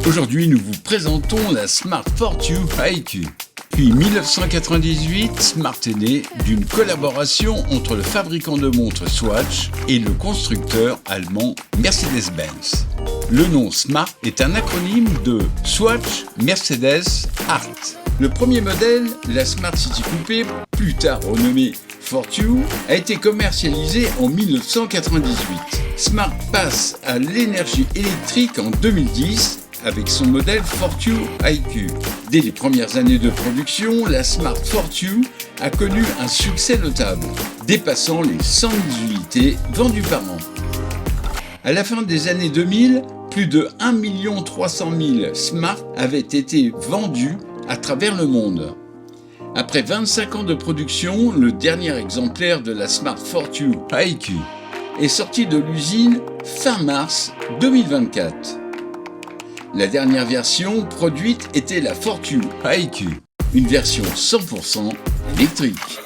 Aujourd'hui, nous vous présentons la Smart Fortwo IQ. Puis 1998, Smart est né d'une collaboration entre le fabricant de montres Swatch et le constructeur allemand Mercedes-Benz. Le nom Smart est un acronyme de Swatch Mercedes Art. Le premier modèle, la Smart City Coupé, plus tard renommée Fortwo, a été commercialisé en 1998. Smart passe à l'énergie électrique en 2010 avec son modèle Fortwo IQ. Dès les premières années de production, la Smart Fortwo a connu un succès notable, dépassant les 100 000 unités vendues par an. À la fin des années 2000, plus de 1 300 000 Smart avaient été vendus à travers le monde. Après 25 ans de production, le dernier exemplaire de la Smart Fortwo IQ est sorti de l'usine fin mars 2024. La dernière version produite était la Fortwo IQ, une version 100% électrique.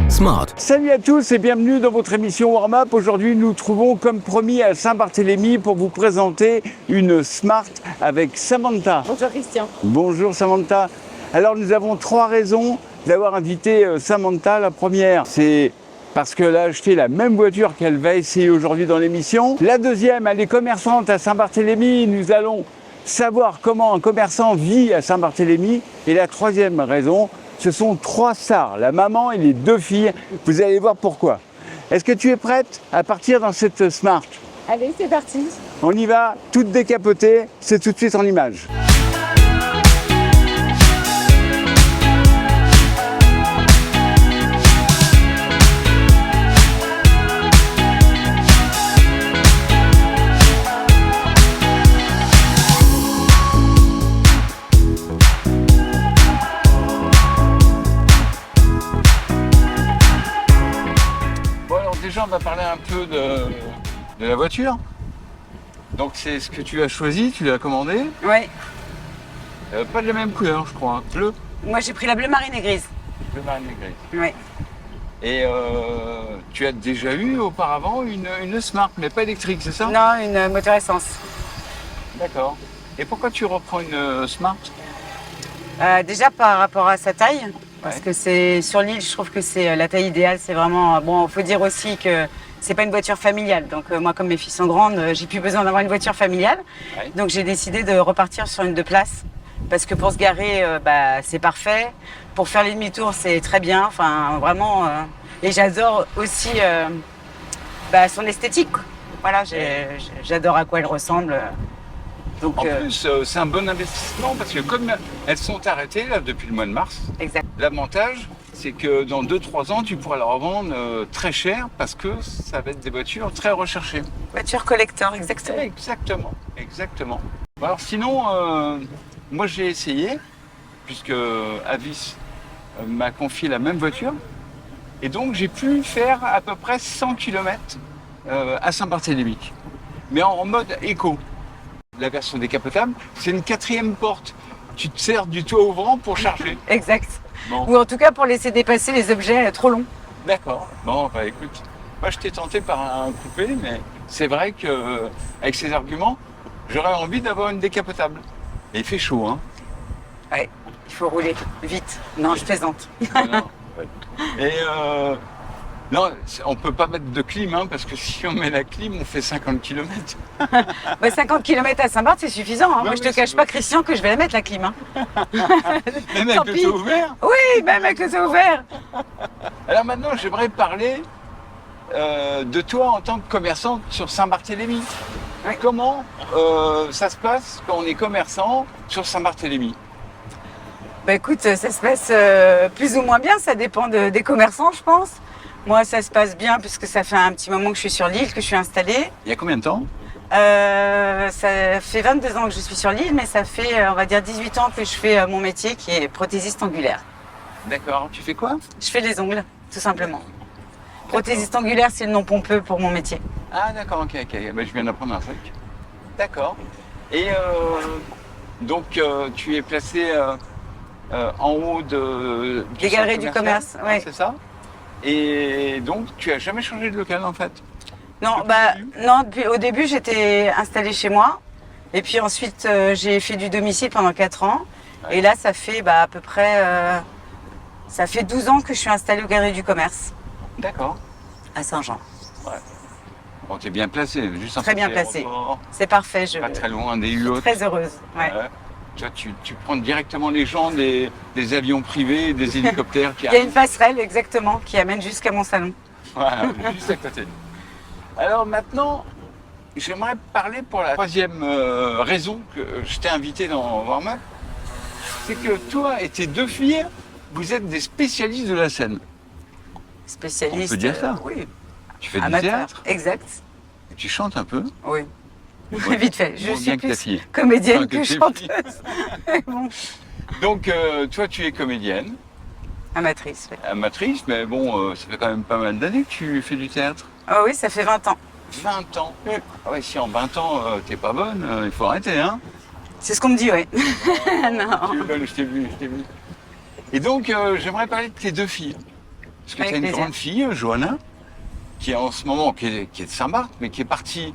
Smart. Salut à tous et bienvenue dans votre émission Warm Up. Aujourd'hui, nous nous trouvons comme promis à Saint-Barthélemy pour vous présenter une Smart avec Samantha. Bonjour Christian. Bonjour Samantha. Alors nous avons 3 raisons d'avoir invité Samantha. La première, c'est parce qu'elle a acheté la même voiture qu'elle va essayer aujourd'hui dans l'émission. La deuxième, elle est commerçante à Saint-Barthélemy. Nous allons savoir comment un commerçant vit à Saint-Barthélemy. Et la troisième raison, ce sont 3 stars, la maman et les 2 filles. Vous allez voir pourquoi. Est-ce que tu es prête à partir dans cette Smart? Allez, c'est parti. On y va, toute décapotée, c'est tout de suite en image. Déjà, on va parler un peu de la voiture. Donc c'est ce que tu as choisi, tu l'as commandé. Oui. Pas de la même couleur, je crois. Bleu. Moi, j'ai pris la bleu marine et grise. Bleu marine et gris. Oui. Et tu as déjà eu auparavant une Smart, mais pas électrique, c'est ça? Non, une moteur essence. D'accord. Et pourquoi tu reprends une Smart? Déjà par rapport à sa taille, parce Ouais. que c'est sur l'île, je trouve que c'est la taille idéale. C'est vraiment bon. Il faut dire aussi que c'est pas une voiture familiale. Donc moi, comme mes filles sont grandes, j'ai plus besoin d'avoir une voiture familiale. Ouais. Donc j'ai décidé de repartir sur une 2 places, parce que pour se garer, c'est parfait. Pour faire les demi-tours, c'est très bien. Enfin, vraiment. Et j'adore aussi son esthétique. Voilà, j'adore à quoi elle ressemble. Donc, En plus, c'est un bon investissement parce que comme elles sont arrêtées là, depuis le mois de mars, exact. l'avantage, c'est que dans 2-3 ans, tu pourras la revendre très cher parce que ça va être des voitures très recherchées. Voiture collector, exactement. Exactement, exactement. Alors sinon, moi j'ai essayé, puisque Avis m'a confié la même voiture, et donc j'ai pu faire à peu près 100 km à Saint-Barthélemy, mais en mode éco. La version décapotable, c'est une 4e porte. Tu te sers du toit ouvrant pour charger. Exact. Bon. Ou en tout cas pour laisser dépasser les objets trop longs. D'accord. Bon, bah écoute, moi je t'ai tenté par un coupé, mais c'est vrai que avec ces arguments, j'aurais envie d'avoir une décapotable. Et il fait chaud, hein. Ouais, il faut rouler vite. Non, je plaisante. Voilà. Et non, on peut pas mettre de clim, hein, parce que si on met la clim, on fait 50 km. 50 km à Saint-Barth, c'est suffisant. Hein. Ouais, Moi, je te mais cache c'est pas, bon. Christian, que je vais la mettre, la clim. Hein. Même Tant avec le pis. toit ouvert. Oui, même avec le toit ouvert. Alors maintenant, j'aimerais parler de toi en tant que commerçante sur Saint-Barthélemy. Ouais. Comment ça se passe quand on est commerçant sur Saint-Barthélemy? Bah écoute, ça se passe plus ou moins bien, ça dépend des commerçants, je pense. Moi, ça se passe bien puisque ça fait un petit moment que je suis sur l'île, que je suis installée. Il y a combien de temps? Ça fait 22 ans que je suis sur l'île, mais ça fait, on va dire, 18 ans que je fais mon métier qui est prothésiste angulaire. D'accord. Tu fais quoi? Je fais les ongles, tout simplement. Prothésiste angulaire, c'est le nom pompeux pour mon métier. Ah d'accord, ok. Ben, je viens d'apprendre un truc. D'accord. Et donc tu es placé en haut du Des centre galeries du commercial, commerce, ouais. c'est ça? Et donc tu as jamais changé de local en fait? Non, au début, j'étais installée chez moi. Et puis ensuite, j'ai fait du domicile pendant 4 ans. Ouais. Et là, ça fait à peu près ça fait 12 ans que je suis installée aux Galeries du Commerce, D'accord. à Saint-Jean. Ouais. Bon, t'es bien placé, juste un Très peu bien de placé. l'aéroport, C'est parfait, pas très loin des îlots. très heureuse. Ouais. Ouais. Tu vois, tu prends directement les gens des avions privés, des hélicoptères qui Il y a une arrivent. passerelle, exactement, qui amène jusqu'à mon salon. Voilà, juste à côté. Alors maintenant, j'aimerais parler pour la troisième raison que je t'ai invité dans Warm Up. C'est que toi et tes deux filles, vous êtes des spécialistes de la scène. Spécialiste. On peut dire ça. Oui. Tu fais du Amateur. théâtre, Exact. et tu chantes un peu. Oui. Ouais. Vite fait. Je Moins suis bien que ta plus fille. comédienne Enfin, que que tes chanteuse. Bon. Donc toi tu es comédienne, Amatrice, oui. amatrice, mais bon, ça fait quand même pas mal d'années que tu fais du théâtre. Ah oui, ça fait 20 ans. 20 ans. Ah ouais, si en 20 ans t'es pas bonne, il faut arrêter, hein. C'est ce qu'on me dit, oui. Non. Je t'ai vu. Et donc j'aimerais parler de tes deux filles. Parce que Avec tu as une plaisir. grande fille, Johanna, qui est en ce moment, qui est de Saint-Barth, mais qui est partie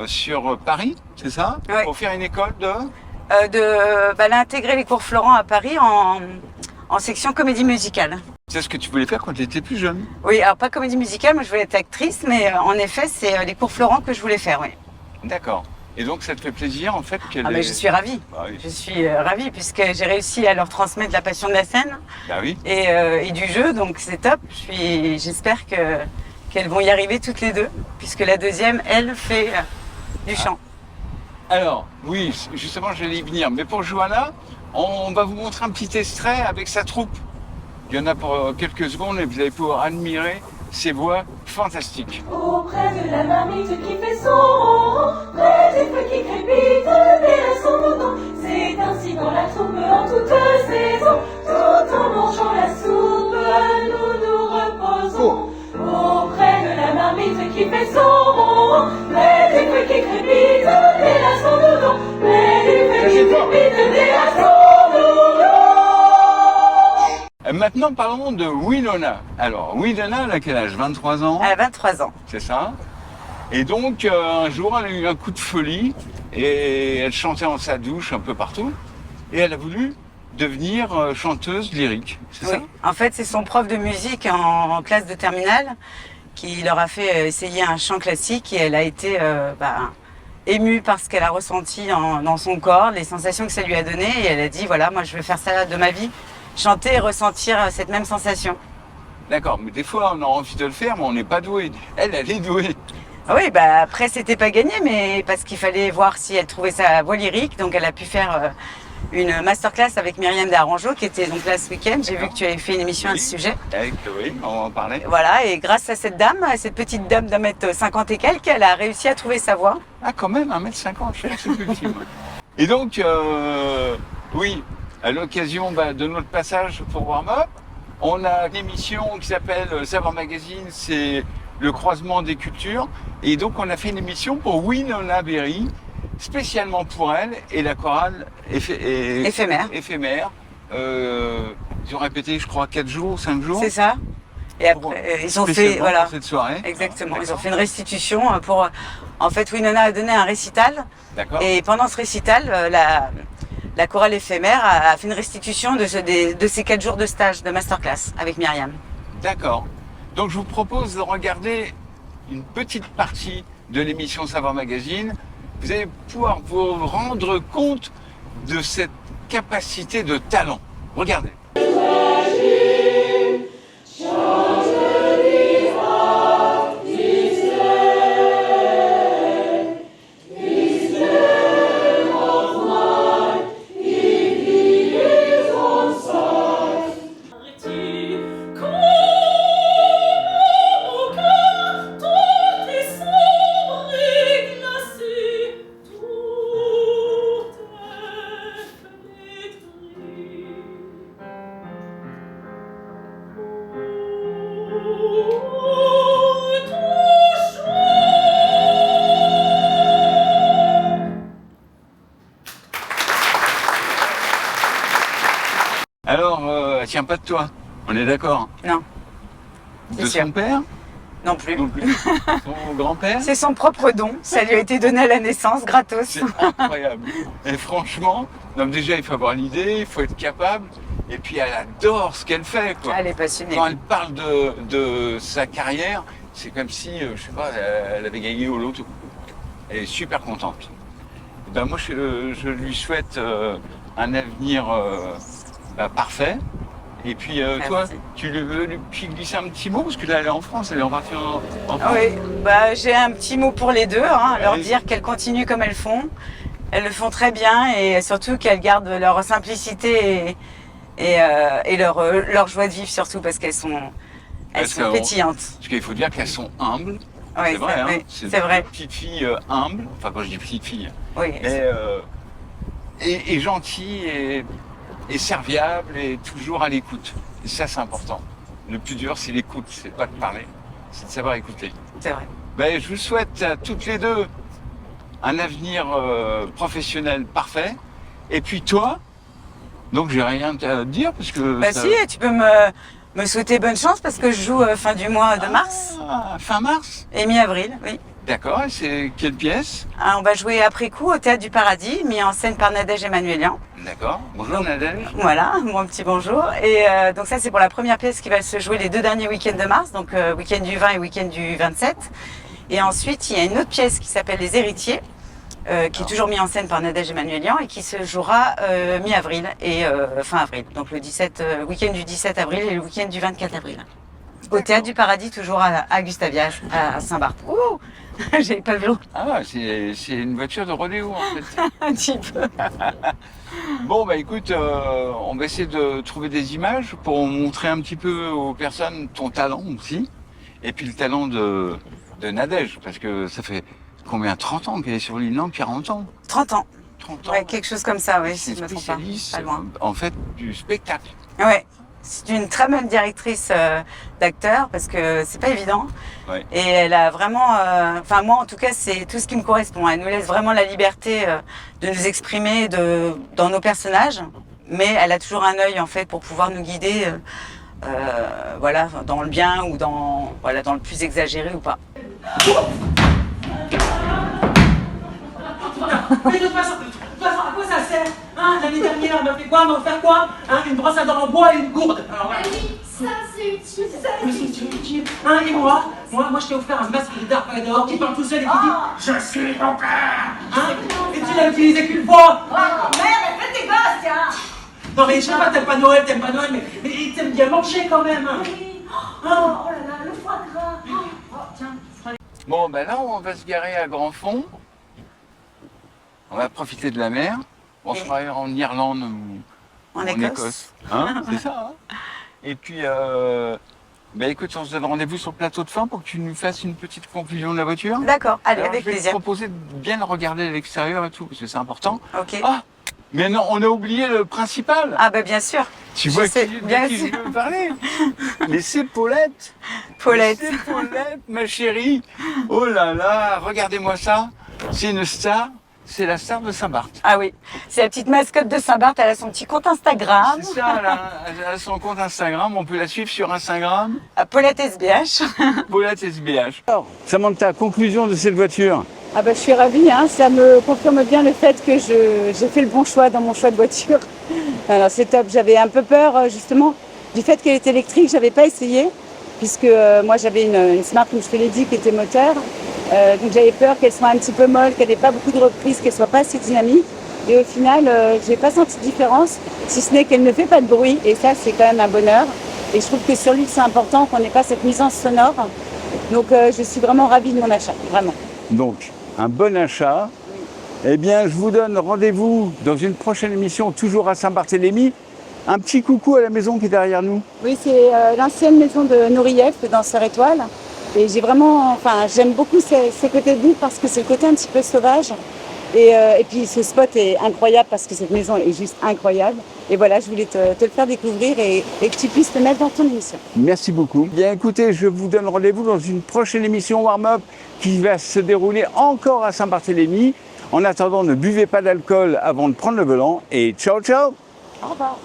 sur Paris, c'est ça? Ouais. Pour faire une école de... Elle a intégré les cours Florent à Paris en section comédie musicale. C'est ce que tu voulais faire quand tu étais plus jeune. Oui, alors pas comédie musicale, moi je voulais être actrice, mais en effet, c'est les cours Florent que je voulais faire, oui. D'accord. Et donc ça te fait plaisir en fait qu'elle Ah, mais je suis ravie. Bah oui. Je suis ravie puisque j'ai réussi à leur transmettre la passion de la scène Bah oui. et du jeu, donc c'est top. J'espère qu'elles vont y arriver toutes les deux, puisque la deuxième, elle, fait du chant. Alors, oui, justement, j'allais y venir. Mais pour Johanna, on va vous montrer un petit extrait avec sa troupe. Il y en a pour quelques secondes et vous allez pouvoir admirer ses voix fantastiques. Auprès de la marmite qui fait son ronron, près des feux qui crépitent, et son mouton. C'est ainsi dans la troupe en toute saison, tout en mangeant la soupe, nous nous reposons. Auprès de la marmite qui fait son ronron, près des feux qui crépitent, et son mouton. Près des feux qui crépitent, et son mouton. Maintenant, parlons de Winona. Alors, Winona, elle a quel âge? 23 ans, Elle a 23 ans. c'est ça? Et donc, un jour, elle a eu un coup de folie et elle chantait en sa douche un peu partout. Et elle a voulu devenir chanteuse lyrique, c'est ça? Oui. En fait, c'est son prof de musique en classe de terminale qui leur a fait essayer un chant classique et elle a été émue par ce qu'elle a ressenti dans son corps, les sensations que ça lui a donné et elle a dit voilà, moi je veux faire ça de ma vie, chanter et ressentir cette même sensation. D'accord, mais des fois, on a envie de le faire, mais on n'est pas doué. Elle est douée. Ah oui, après c'était pas gagné, mais parce qu'il fallait voir si elle trouvait sa voix lyrique, donc elle a pu faire une masterclass avec Myriam Darangeau qui était donc là ce week-end. J'ai vu que tu avais fait une émission à ce sujet. Avec Chloé, on va en parler. Voilà, et grâce à cette dame, à cette petite dame d'1m50 et quelques, elle a réussi à trouver sa voix. Ah, quand même, 1m50, c'est ultime. Et donc, oui, à l'occasion de notre passage pour Warm Up, on a une émission qui s'appelle Savoir Magazine, c'est le croisement des cultures. Et donc, on a fait une émission pour Winona Berry, spécialement pour elle, et la chorale Éphémère. Ils ont répété, je crois, 4 jours, 5 jours. C'est ça. Et après, ils ont fait, Spécialement voilà, pour cette soirée. exactement, ils ont D'accord. fait une restitution pour, en fait, Winona a donné un récital. D'accord. Et pendant ce récital, la chorale éphémère a fait une restitution de ces 4 jours de stage, de masterclass avec Myriam. D'accord. Donc je vous propose de regarder une petite partie de l'émission Savoir Magazine. Vous allez pouvoir vous rendre compte de cette capacité de talent. Regardez. Son Alors, elle tient pas de toi, on est d'accord? Non, De c'est sûr. son père? Non plus. Non plus. Son grand-père? C'est son propre don. Ça lui a été donné à la naissance, gratos. C'est incroyable. Et franchement, non, mais déjà, il faut avoir l'idée, il faut être capable. Et puis, elle adore ce qu'elle fait, quoi. Elle est passionnée. Quand elle parle de sa carrière, c'est comme si, je sais pas, elle avait gagné au loto. Elle est super contente. Et ben moi, je lui souhaite un avenir parfait. Et puis toi, tu veux lui glisser un petit mot parce que là, elle est en France, elle est partie en France. Oui, bah, j'ai un petit mot pour les deux, hein, leur Allez. dire qu'elles continuent comme elles font. Elles le font très bien et surtout qu'elles gardent leur simplicité et leur joie de vivre surtout parce qu'elles sont pétillantes. Parce qu'il faut dire qu'elles sont humbles. Oui, c'est vrai, hein. oui, C'est c'est vrai. des petites filles humbles. Enfin, quand je dis petites filles, Oui, et gentilles et serviables et toujours à l'écoute. Et ça, c'est important. Le plus dur, c'est l'écoute. C'est pas de parler, c'est de savoir écouter. c'est vrai. Ben, je vous souhaite à toutes les deux un avenir professionnel parfait. Et puis toi, donc j'ai rien à te dire parce que... Bah si, tu peux me souhaiter bonne chance parce que je joue fin du mois de mars Fin mars. et mi-avril, oui. D'accord, et c'est quelle pièce? Ah, on va jouer après coup au Théâtre du Paradis, mis en scène par Nadège Emmanuelian. D'accord. Bonjour Nadège. Voilà, mon petit bonjour. Et donc ça, c'est pour la première pièce qui va se jouer les 2 derniers week-ends de mars, donc week-end du 20 et week-end du 27. Et ensuite, il y a une autre pièce qui s'appelle Les Héritiers, qui est toujours mise en scène par Nadège Emmanuelian et qui se jouera mi-avril et fin avril. Donc le week-end du 17 avril et le week-end du 24 avril. Au Théâtre du Paradis, toujours à Gustaviage, à Saint-Barth. Ouh, j'avais pas vu. Ah, c'est une voiture de rodéo en fait. Un petit peu. Bon, bah écoute, on va essayer de trouver des images pour montrer un petit peu aux personnes ton talent aussi. Et puis le talent de Nadège, parce que ça fait combien? 30 ans qu'elle est sur l'île? Non, 40 ans. 30 ans. 30 ans. Ouais, quelque chose comme ça, oui, C'est si je me trompe pas. spécialiste, Pas loin. en fait, du spectacle. Ouais. C'est une très bonne directrice d'acteur parce que c'est pas évident. Ouais. Et elle a vraiment, enfin moi en tout cas, c'est tout ce qui me correspond. Elle nous laisse vraiment la liberté de nous exprimer dans nos personnages, mais elle a toujours un œil en fait pour pouvoir nous guider, voilà, dans le bien ou dans le plus exagéré ou pas. Mais de toute façon, à quoi ça sert? Hein, l'année dernière, elle m'a fait quoi? Elle m'a offert quoi? Hein, une brosse à dents en bois et une gourde. Alors, voilà. Oui, ça c'est utile, ça Mais c'est utile. Hein, et moi, je t'ai offert un masque de Dark Vador qui parle tout seul et qui dit « Je suis ton père !» Hein? Et tu l'as utilisé qu'une fois. merde, fais tes gosses, tiens. Non mais je sais pas, t'aimes pas Noël, mais t'aimes bien manger quand même. Hein. Oui. Oh là là, le foie gras. Oh, tiens. Bon, ben là, on va se garer à Grand Fond. On va profiter de la mer. On sera en Irlande ou En Écosse. Hein, c'est ça. Hein. Et puis, ben écoute, on se donne rendez-vous sur le plateau de fin pour que tu nous fasses une petite conclusion de la voiture. D'accord, allez, Alors, avec je vais te plaisir. proposer de bien le regarder à l'extérieur et tout, parce que c'est important. Ok. Ah, mais non, on a oublié le principal. Ah bah bien sûr. Tu je vois sais, de bien qui je sûr. veux parler. Mais c'est Paulette. Paulette. C'est Paulette, ma chérie. Oh là là, regardez-moi ça. C'est une star. C'est la star de Saint-Barth. Ah oui, c'est la petite mascotte de Saint-Barth, elle a son petit compte Instagram, C'est ça, elle a son compte Instagram. On peut la suivre sur Instagram. à Paulette SBH. Paulette SBH. Alors, Samantha, conclusion de cette voiture. Ah bah, je suis ravie, hein. Ça me confirme bien le fait que j'ai fait le bon choix dans mon choix de voiture. Alors c'est top, j'avais un peu peur justement du fait qu'elle était électrique, j'avais pas essayé, puisque moi j'avais une Smart, comme je te l'ai dit, qui était moteur. Donc j'avais peur qu'elle soit un petit peu molle, qu'elle n'ait pas beaucoup de reprises, qu'elle soit pas assez dynamique. Et au final, j'ai pas senti de différence, si ce n'est qu'elle ne fait pas de bruit, et ça c'est quand même un bonheur. Et je trouve que sur l'île c'est important qu'on n'ait pas cette nuisance sonore. Donc je suis vraiment ravie de mon achat, vraiment. Donc, un bon achat. Eh bien, je vous donne rendez-vous dans une prochaine émission, toujours à Saint-Barthélemy. Un petit coucou à la maison qui est derrière nous. Oui, c'est l'ancienne maison de Nourieff dans Serre-Étoile. Et j'aime beaucoup ces côtés de l'île parce que c'est le côté un petit peu sauvage. Et puis ce spot est incroyable parce que cette maison est juste incroyable. Et voilà, je voulais te le faire découvrir et que tu puisses te mettre dans ton émission. Merci beaucoup. Bien écoutez, je vous donne rendez-vous dans une prochaine émission Warm-Up qui va se dérouler encore à Saint-Barthélemy. En attendant, ne buvez pas d'alcool avant de prendre le volant et ciao ciao. Au revoir.